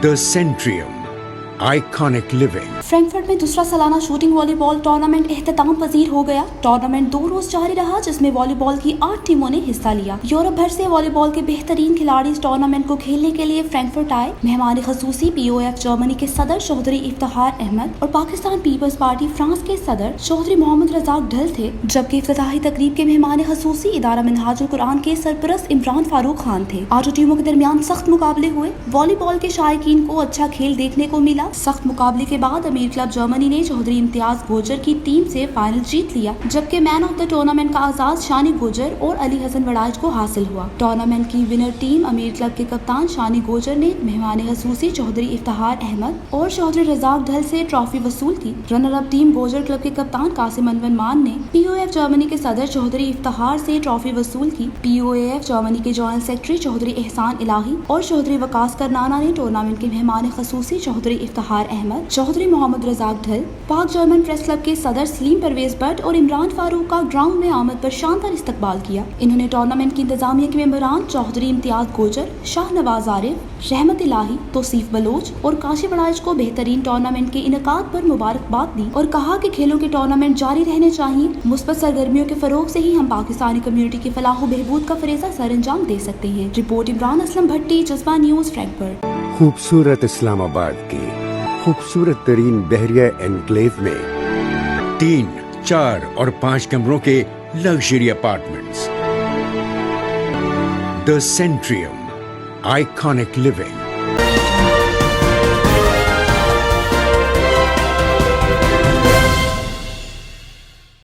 The Centrium, Iconic Living. Frankfurt में दूसरा सालाना शूटिंग वॉलीबॉल टूर्नामेंट इख्तिताम पजीर हो गया। टूर्नामेंट 2 रोज जारी रहा, जिसमें वॉलीबॉल की 8 टीमों ने हिस्सा लिया। यूरोप भर से वॉलीबॉल के बेहतरीन खिलाड़ी इस टूर्नामेंट को खेलने के लिए फ्रैंकफर्ट आए। मेहमान खसूसी POF जर्मनी के सदर चौधरी इफ्तिखार अहमद और पाकिस्तान पीपल्स पार्टी फ्रांस के सदर चौधरी मोहम्मद रजाक ढल थे, जबकि इफ्तिताही तकरीब के मेहमान खसूसी इदारा मिनहाजुल कुरान के सरपरस्त इमरान फारूक खान थे। 8 टीमों के दरमियान सख्त मुकाबले हुए। वॉलीबॉल के शायकीन को अच्छा खेल देखने को मिला। सख्त मुकाबले के बाद अमीर क्लब जर्मनी ने चौधरी इम्तियाज गोजर की टीम से फाइनल जीत लिया, जबकि मैन ऑफ द टूर्नामेंट का आजाद शानी गोजर और अली हसन वड़ाइच को हासिल हुआ। टूर्नामेंट की विनर टीम अमीर क्लब के कप्तान शानी गोजर ने मेहमान खसूसी चौधरी इफ्तिखार अहमद और चौधरी रजाक ढल से ट्रॉफी वसूल की। रनर अप टीम गोजर क्लब के कप्तान कासिम अनवर मान ने POF जर्मनी के सदर चौधरी इफ्तिखार से ट्रॉफी वसूल की। POF जर्मनी के जॉइंट सेक्रेटरी चौधरी एहसान इलाही और चौधरी वकास करनाना ने टूर्नामेंट के मेहमान खसूसी चौधरी इफ्तिखार अहमद, चौधरी मोहम्मद रजाक ढल, पाक जर्मन प्रेस क्लब के सदर सलीम परवेज भट्ट और इमरान फारूक का ग्राउंड में आमद पर शानदार इस्तकबाल किया। इन्होंने टूर्नामेंट की इंतजामिया के मेंबरान चौधरी इम्तियाज गोजर, शाह नवाज आरिफ, रहमत इलाही, तौसीफ बलोच और काशी वड़ाइच को बेहतरीन टूर्नामेंट के इनकाद पर मुबारकबाद दी और कहा कि खेलों के टूर्नामेंट जारी रहने चाहिए। मुस्बत सरगर्मियों के फरोग से ही हम पाकिस्तानी कम्युनिटी की फलाह बहबूद का फरीजा सर अंजाम दे सकते हैं। रिपोर्ट इमरान असलम भट्टी, जज्बा न्यूज, फ्रैंकफर्ट। खूबसूरत इस्लामाबाद की खूबसूरत तरीन बहरिया एनक्लेव में 3, 4 और 5 कमरों के luxury apartments. The Centrium, iconic living.